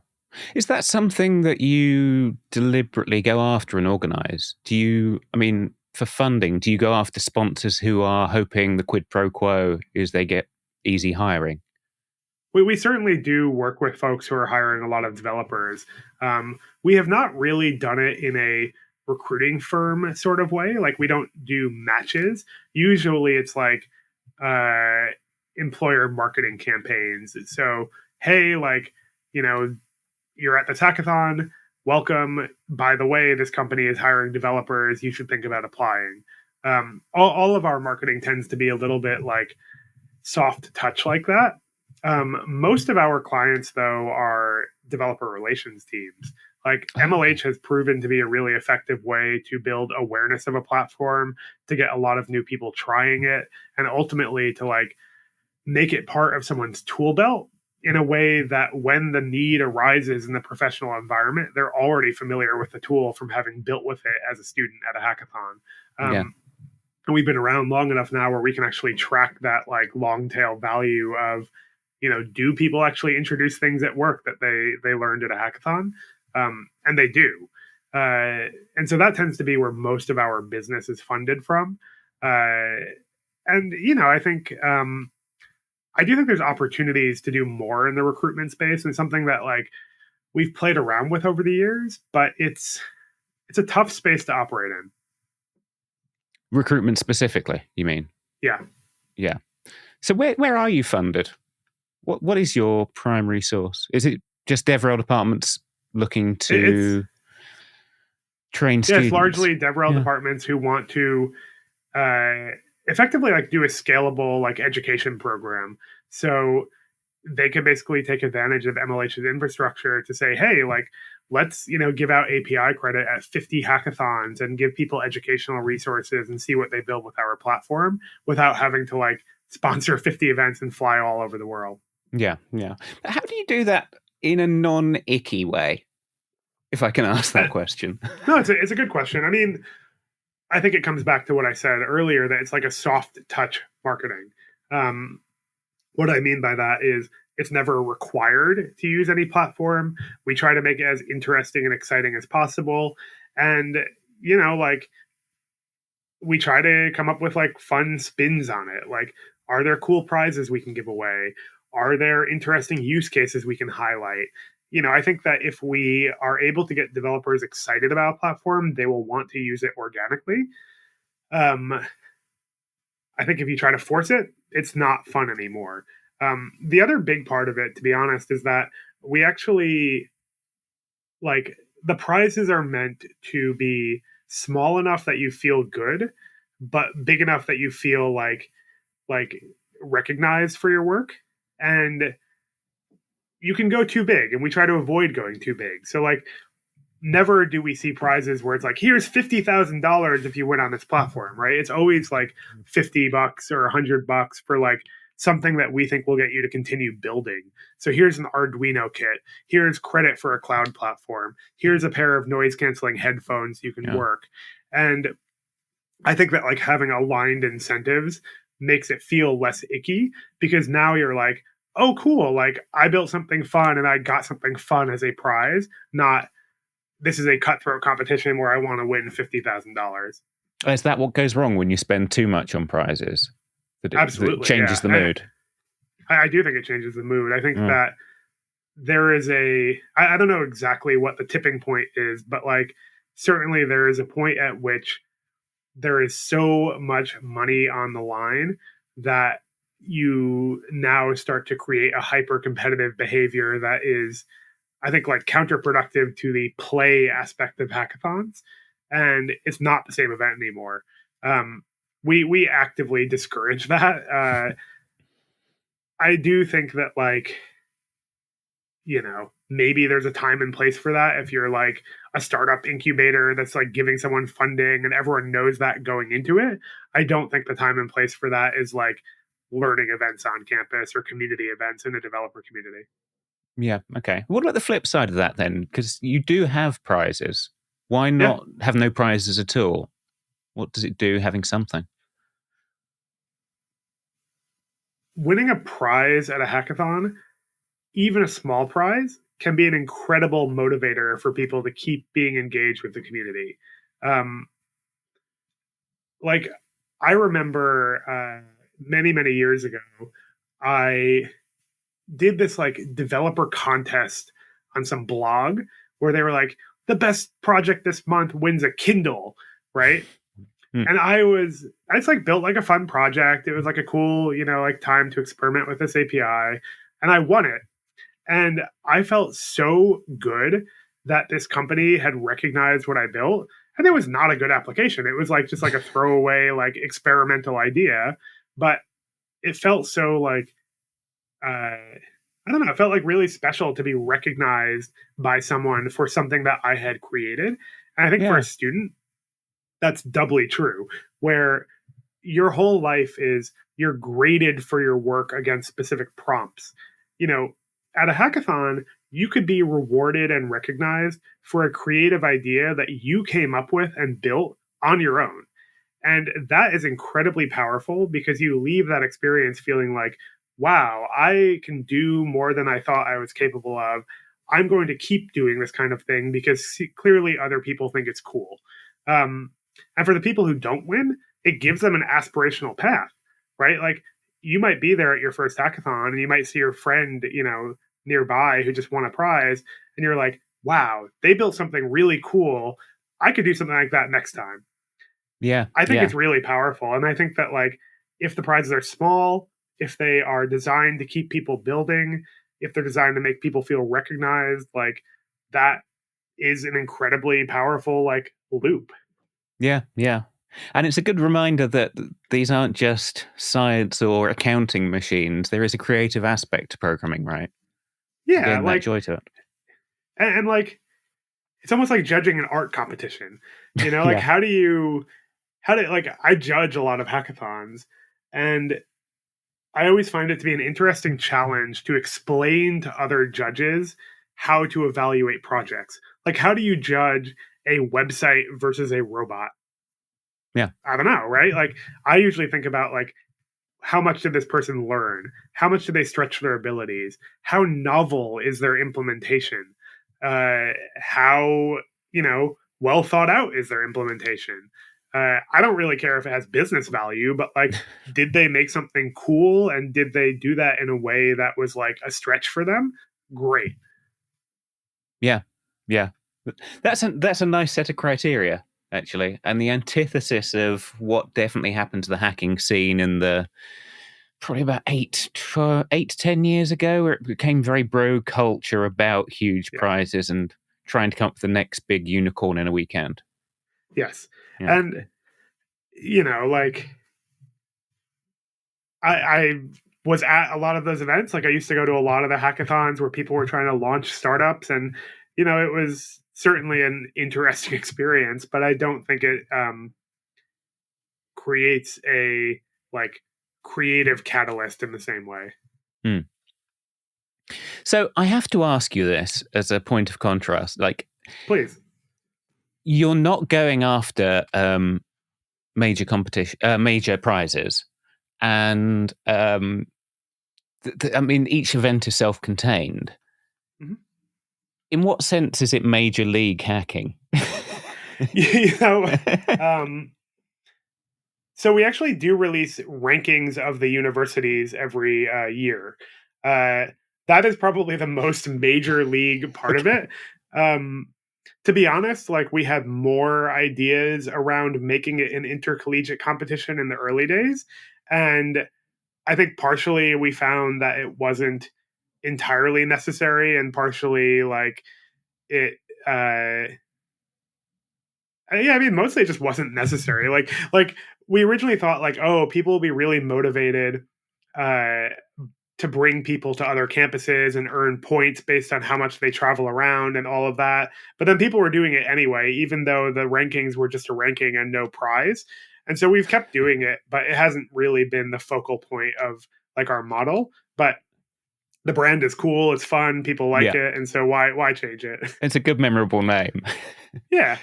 Is that something that you deliberately go after and organize? I mean, for funding, do you go after sponsors who are hoping the quid pro quo is they get easy hiring? We certainly do work with folks who are hiring a lot of developers. We have not really done it in a recruiting firm sort of way. Like we don't do matches. Usually it's like uh, employer marketing campaigns. So, hey, like, you're at this hackathon. Welcome. By the way, this company is hiring developers. You should think about applying. All of our marketing tends to be a little bit like soft touch like that. Most of our clients, though, are developer relations teams. Like Oh. MLH has proven to be a really effective way to build awareness of a platform, to get a lot of new people trying it, and ultimately to like make it part of someone's tool belt in a way that when the need arises in the professional environment, they're already familiar with the tool from having built with it as a student at a hackathon. Yeah. And we've been around long enough now where we can actually track that like long tail value of, do people actually introduce things at work that they learned at a hackathon? And they do. And so that tends to be where most of our business is funded from. And I think I do think there's opportunities to do more in the recruitment space, and something that like we've played around with over the years, but it's a tough space to operate in. Recruitment specifically, you mean? Yeah. Yeah. So where are you funded? What is your primary source? Is it just DevRel departments looking It's to train yeah, it's students? largely DevRel Yeah. departments who want to uh, effectively like do a scalable like education program. So they can basically take advantage of MLH's infrastructure to say, hey, like, let's, give out API credit at 50 hackathons and give people educational resources and see what they build with our platform without having to like sponsor 50 events and fly all over the world. Yeah, yeah. How do you do that in a non-icky way? If I can ask Uh, that question. no, it's a good question. I mean, I think it comes back to what I said earlier that it's like a soft touch marketing. Um, what I mean by that is it's never required to use any platform. We try to make it as interesting and exciting as possible. And, like we try to come up with like fun spins on it. Like, are there cool prizes we can give away? Are there interesting use cases we can highlight? I think that if we are able to get developers excited about a platform, they will want to use it organically. Um, I think if you try to force it, it's not fun anymore. The other big part of it, to be honest, is that we actually like the prizes are meant to be small enough that you feel good, but big enough that you feel like recognized for your work. And you can go too big, and we try to avoid going too big. So like never do we see prizes where it's like here's $50,000 if you win on this platform, right? It's always like $50 or $100 for like something that we think will get you to continue building. So here's an Arduino kit. Here's credit for a cloud platform. Here's a pair of noise canceling headphones you can Yeah. work. And I think that like having aligned incentives makes it feel less icky because now you're like, oh, cool. Like I built something fun and I got something fun as a prize, not this is a cutthroat competition where I want to win $50,000. Is that what goes wrong when you spend too much on prizes? That it Absolutely, changes the yeah. mood. I do think it changes the mood. I think Mm. that there is I don't know exactly what the tipping point is, but like certainly there is a point at which there is so much money on the line that you now start to create a hyper competitive behavior that is I think like counterproductive to the play aspect of hackathons, and it's not the same event anymore. Um, we actively discourage that. I do think that like maybe there's a time and place for that if you're like a startup incubator that's like giving someone funding and everyone knows that going into it. I don't think the time and place for that is like learning events on campus or community events in a developer community. Yeah. Okay. What about the flip side of that then? Because you do have prizes. Why Yeah, not have no prizes at all? What does it do having something? winning a prize at a hackathon, even a small prize, can be an incredible motivator for people to keep being engaged with the community. Um, like I remember many many years ago, I did this like developer contest on some blog where they were like the best project this month wins a Kindle, right? Hmm. And I just like built like a fun project. It was like a cool, like time to experiment with this API, and I won it. And I felt so good that this company had recognized what I built. And it was not a good application. It was like just like a throwaway, like experimental idea. But it felt so like, I don't know, it felt like really special to be recognized by someone for something that I had created. And I think for a Yeah. student, that's doubly true, where your whole life is you're graded for your work against specific prompts. At a hackathon, you could be rewarded and recognized for a creative idea that you came up with and built on your own. And that is incredibly powerful because you leave that experience feeling like, wow, I can do more than I thought I was capable of. I'm going to keep doing this kind of thing because clearly other people think it's cool. Um, and for the people who don't win, it gives them an aspirational path, right? Like you might be there at your first hackathon and you might see your friend, nearby who just won a prize, and you're like, wow, they built something really cool. I could do something like that next time. Yeah. I think Yeah. it's really powerful. And I think that like if the prizes are small, if they are designed to keep people building, if they're designed to make people feel recognized, like that is an incredibly powerful like loop. Yeah. Yeah. And it's a good reminder that these aren't just science or accounting machines. There is a creative aspect to programming, right? Yeah, Again, that like joy to it. and like it's almost like judging an art competition. Like Yeah. how do like I judge a lot of hackathons, and I always find it to be an interesting challenge to explain to other judges how to evaluate projects. Like, how do you judge a website versus a robot? Yeah. I don't know, right? Like, I usually think about like how much did this person learn? How much did they stretch their abilities? How novel is their implementation? How well thought out is their implementation? I don't really care if it has business value, but like, did they make something cool and did they do that in a way that was like a stretch for them? Great. Yeah. Yeah. That's a nice set of criteria, actually. And the antithesis of what definitely happened to the hacking scene in the probably about 8 to 10 years ago, where it became very bro culture about huge Yeah. prizes and trying to come up with the next big unicorn in a weekend. Yes. Yeah. And like I was at a lot of those events. Like I used to go to a lot of the hackathons where people were trying to launch startups, and it was certainly an interesting experience. But I don't think it creates a like creative catalyst in the same way. Hmm. So I have to ask you this as a point of contrast. Like, Please. you're not going after major competition, major prizes, and I mean, each event is self-contained. Mhm. In what sense is it major league hacking? you know, um, so we actually do release rankings of the universities every year. Uh, that is probably the most major league part of Okay. it. Um, to be honest, like we had more ideas around making it an intercollegiate competition in the early days. And I think partially we found that it wasn't entirely necessary, and partially like it, yeah, I mean, mostly it just wasn't necessary. Like we originally thought, like, oh, people will be really motivated uh, to bring people to other campuses and earn points based on how much they travel around and all of that. But then people were doing it anyway, even though the rankings were just a ranking and no prize. And so we've kept doing it, but it hasn't really been the focal point of like our model. But the brand is cool, it's fun, people like Yeah, it, and so why change it? it's a good, memorable name. Yeah.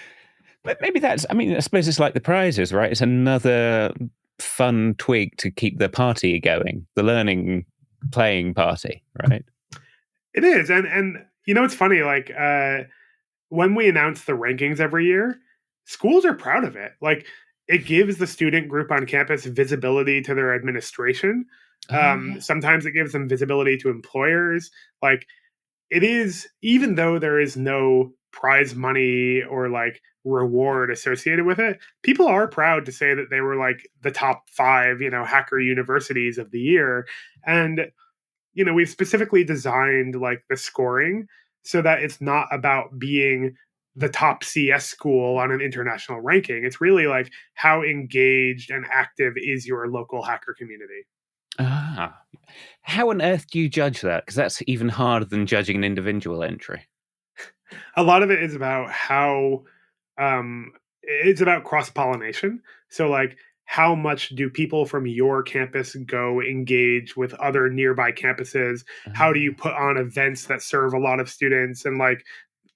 But maybe that's, I mean, I suppose it's like the prizes, right? It's another fun twig to keep the party going, the learning, playing party, right? It is, and it's funny. Like when we announce the rankings every year, schools are proud of it. Like it gives the student group on campus visibility to their administration. Oh, yeah. Sometimes it gives them visibility to employers. Like it is, even though there is no prize money or like reward associated with it, people are proud to say that they were like the top five, hacker universities of the year. And we've specifically designed like the scoring so that it's not about being the top CS school on an international ranking. It's really like how engaged and active is your local hacker community. Ah. How on earth do you judge that? Because that's even harder than judging an individual entry. A lot of it is about how it's about cross pollination. So like how much do people from your campus go engage with other nearby campuses? How do you Ah. put on events that serve a lot of students? And like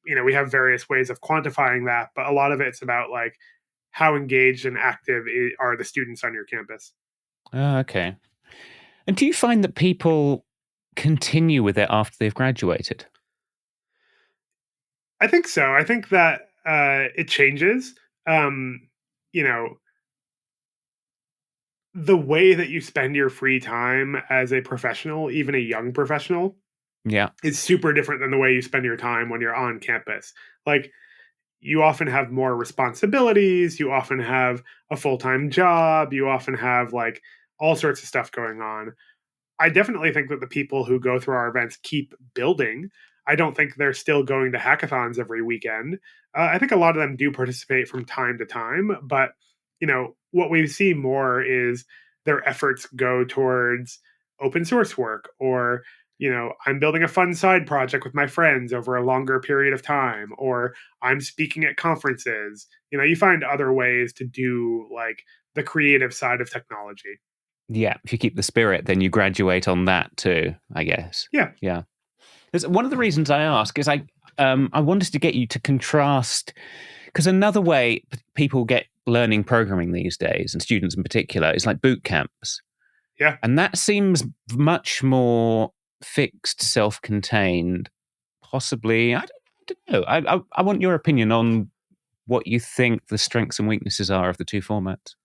we have various ways of quantifying that, but a lot of it's about like how engaged and active are the students on your campus. Ah, okay. And do you find that people continue with it after they've graduated? I think so. I think that it changes. Um, you know, the way that you spend your free time as a professional, even a young professional, Yeah. is super different than the way you spend your time when you're on campus. Like you often have more responsibilities, you often have a full-time job, you often have like all sorts of stuff going on. I definitely think that the people who go through our events keep building. I don't think they're still going to hackathons every weekend. I think a lot of them do participate from time to time, but what we see more is their efforts go towards open source work, or I'm building a fun side project with my friends over a longer period of time, or I'm speaking at conferences. You find other ways to do like the creative side of technology. Yeah, if you keep the spirit, then you graduate on that too, I guess. Yeah. Yeah. There's, one of the reasons I ask is I wanted to get you to contrast, because another way people get learning programming these days, and students in particular, is like boot camps. Yeah. And that seems much more fixed, self-contained. Possibly, I don't know. I want your opinion on what you think the strengths and weaknesses are of the two formats.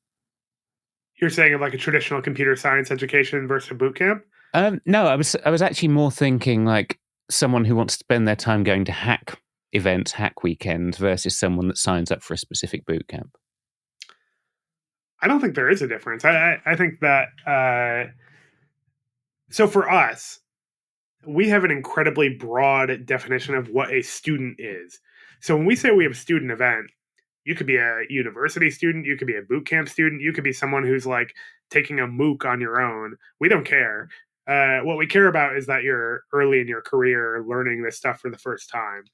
You're saying of like a traditional computer science education versus a boot camp? No, I was actually more thinking like someone who wants to spend their time going to hack events, hack weekends, versus someone that signs up for a specific boot camp. I don't think there is a difference. I think that so for us, we have an incredibly broad definition of what a student is. So when we say we have a student event, you could be a university student, you could be a boot camp student, you could be someone who's like taking a MOOC on your own. We don't care. What we care about is that you're early in your career learning this stuff for the first time.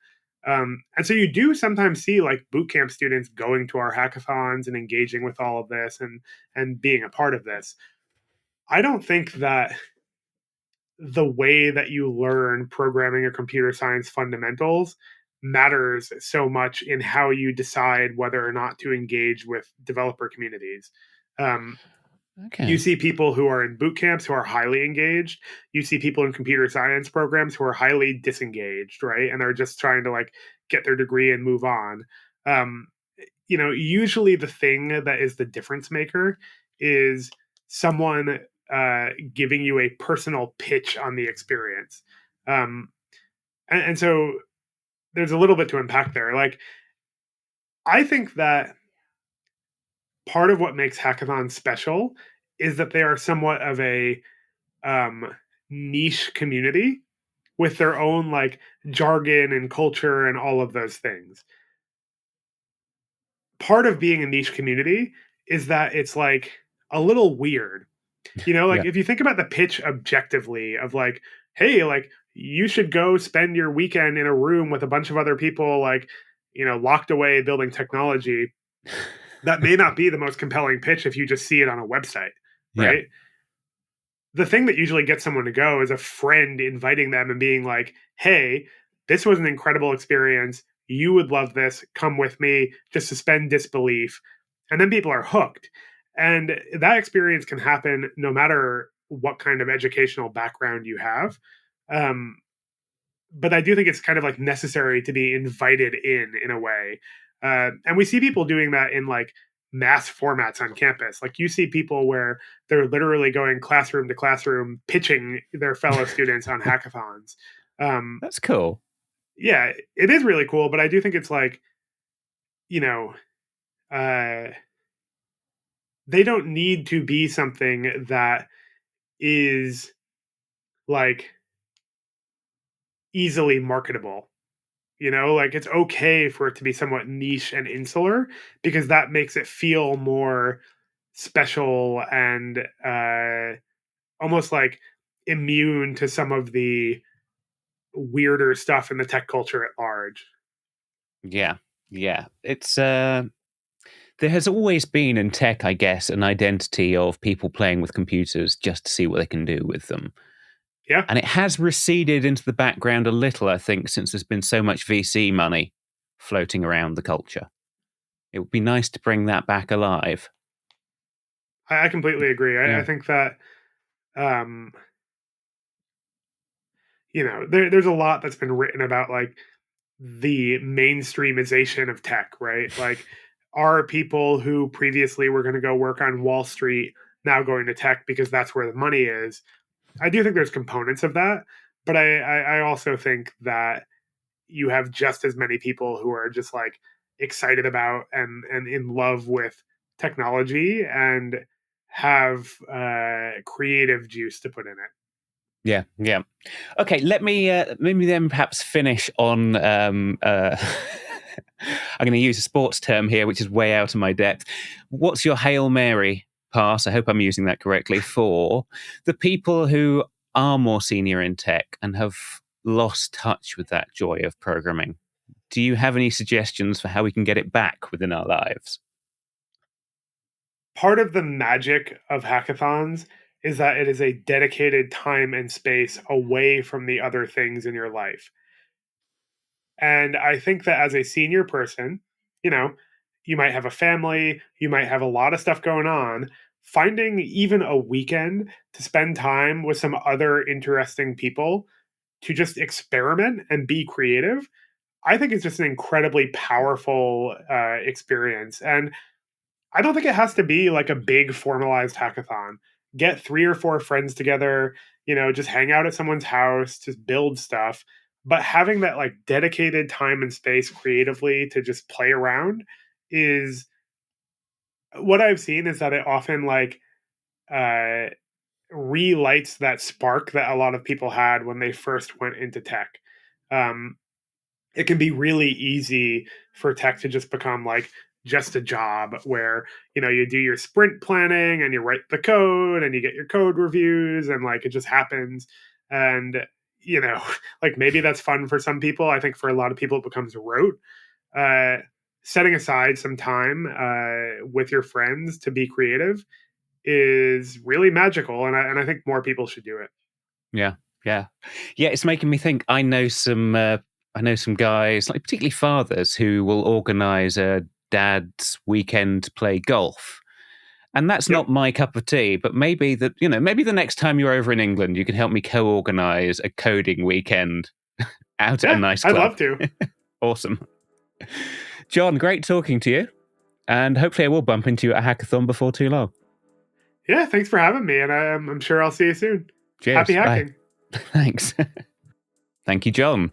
And so you do sometimes see like boot camp students going to our hackathons and engaging with all of this and being a part of this. I don't think that the way that you learn programming or computer science fundamentals matters so much in how you decide whether or not to engage with developer communities. Um, you Okay. see people who are in boot camps who are highly engaged. You see people in computer science programs who are highly disengaged, right? And they're just trying to like get their degree and move on. Um, Usually the thing that is the difference maker is someone giving you a personal pitch on the experience. Um, and so there's a little bit to unpack there. Like, I think that part of what makes hackathons special is that they are somewhat of a um, niche community with their own like jargon and culture and all of those things. Part of being a niche community is that it's like a little weird. Like Yeah. if you think about the pitch objectively of like, hey, like you should go spend your weekend in a room with a bunch of other people, like, locked away building technology, that may not be the most compelling pitch if you just see it on a website, Yeah. right? The thing that usually gets someone to go is a friend inviting them and being like, hey, this was an incredible experience. You would love this. Come with me. Just suspend disbelief. And then people are hooked. And that experience can happen no matter what kind of educational background you have. Um, but I do think it's kind of like necessary to be invited in a way. And we see people doing that in like mass formats on campus. Like you see people where they're literally going classroom to classroom pitching their fellow students on hackathons. Um, That's cool. yeah, it is really cool, but I do think it's like, you know, uh, they don't need to be something that is like easily marketable. Like it's okay for it to be somewhat niche and insular because that makes it feel more special and almost like immune to some of the weirder stuff in the tech culture at large. Yeah. Yeah. It's there has always been in tech, I guess, an identity of people playing with computers just to see what they can do with them. Yeah, And it has receded into the background a little, I think, since there's been so much VC money floating around the culture. It would be nice to bring that back alive. I completely agree. I Yeah. think that um, there's a lot that's been written about like the mainstreamization of tech, right? Like, are people who previously were going to go work on Wall Street now going to tech because that's where the money is? I do think there's components of that, but I also think that you have just as many people who are just like excited about and in love with technology and have creative juice to put in it. Yeah, yeah. Okay, let me maybe then perhaps finish on I'm going to use a sports term here, which is way out of my depth. What's your Hail Mary pass? I hope I'm using that correctly for the people who are more senior in tech and have lost touch with that joy of programming. Do you have any suggestions for how we can get it back within our lives? Part of the magic of hackathons is that it is a dedicated time and space away from the other things in your life. And I think that as a senior person, you know, you might have a family, you might have a lot of stuff going on. Finding even a weekend to spend time with some other interesting people to just experiment and be creative, I think it's just an incredibly powerful experience. And I don't think it has to be like a big formalized hackathon. Get 3 or 4 friends together, just hang out at someone's house, just build stuff, but having that, like, dedicated time and space creatively to just play around is what I've seen is that it often, like, uh, relights that spark that a lot of people had when they first went into tech. Um, it can be really easy for tech to just become like just a job where you do your sprint planning and you write the code and you get your code reviews and like it just happens. And you know like maybe that's fun for some people. I think for a lot of people it becomes rote. uh, Setting aside some time with your friends to be creative is really magical, and I think more people should do it. Yeah, yeah, yeah. It's making me think. I know some. I know some guys, like particularly fathers, who will organise a dad's weekend to play golf, and that's Yep. not my cup of tea. But maybe that maybe the next time you're over in England, you can help me co-organise a coding weekend out at a Yeah, nice I'd club. love to. Awesome, John. Great talking to you, and hopefully I will bump into you at a hackathon before too long. Yeah, thanks for having me, and I'm sure I'll see you soon. Happy Cheers. Bye. hacking. Thanks. Thank you, John.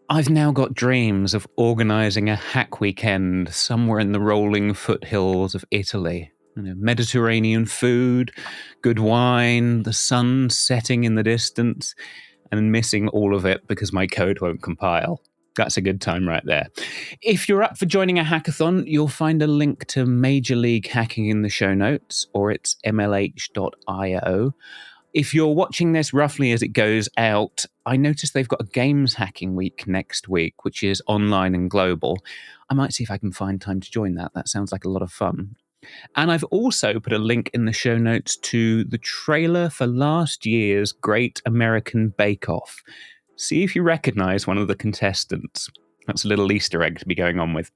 I've now got dreams of organising a hack weekend somewhere in the rolling foothills of Italy. Mediterranean food, good wine, the sun setting in the distance, and missing all of it because my code won't compile. That's a good time right there. If you're up for joining a hackathon, you'll find a link to Major League Hacking in the show notes, or it's mlh.io. If you're watching this roughly as it goes out, I noticed they've got a games hacking week next week, which is online and global. I might see if I can find time to join that. That sounds like a lot of fun. And I've also put a link in the show notes to the trailer for last year's Great American Bake Off. See if you recognize one of the contestants. That's a little Easter egg to be going on with.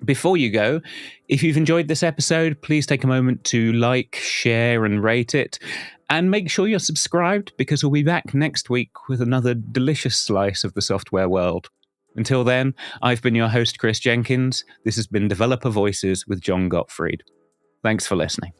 Before you go, if you've enjoyed this episode, please take a moment to like, share, and rate it. And make sure you're subscribed because we'll be back next week with another delicious slice of the software world. Until then, I've been your host, Chris Jenkins. This has been Developer Voices with Jon Gottfried. Thanks for listening.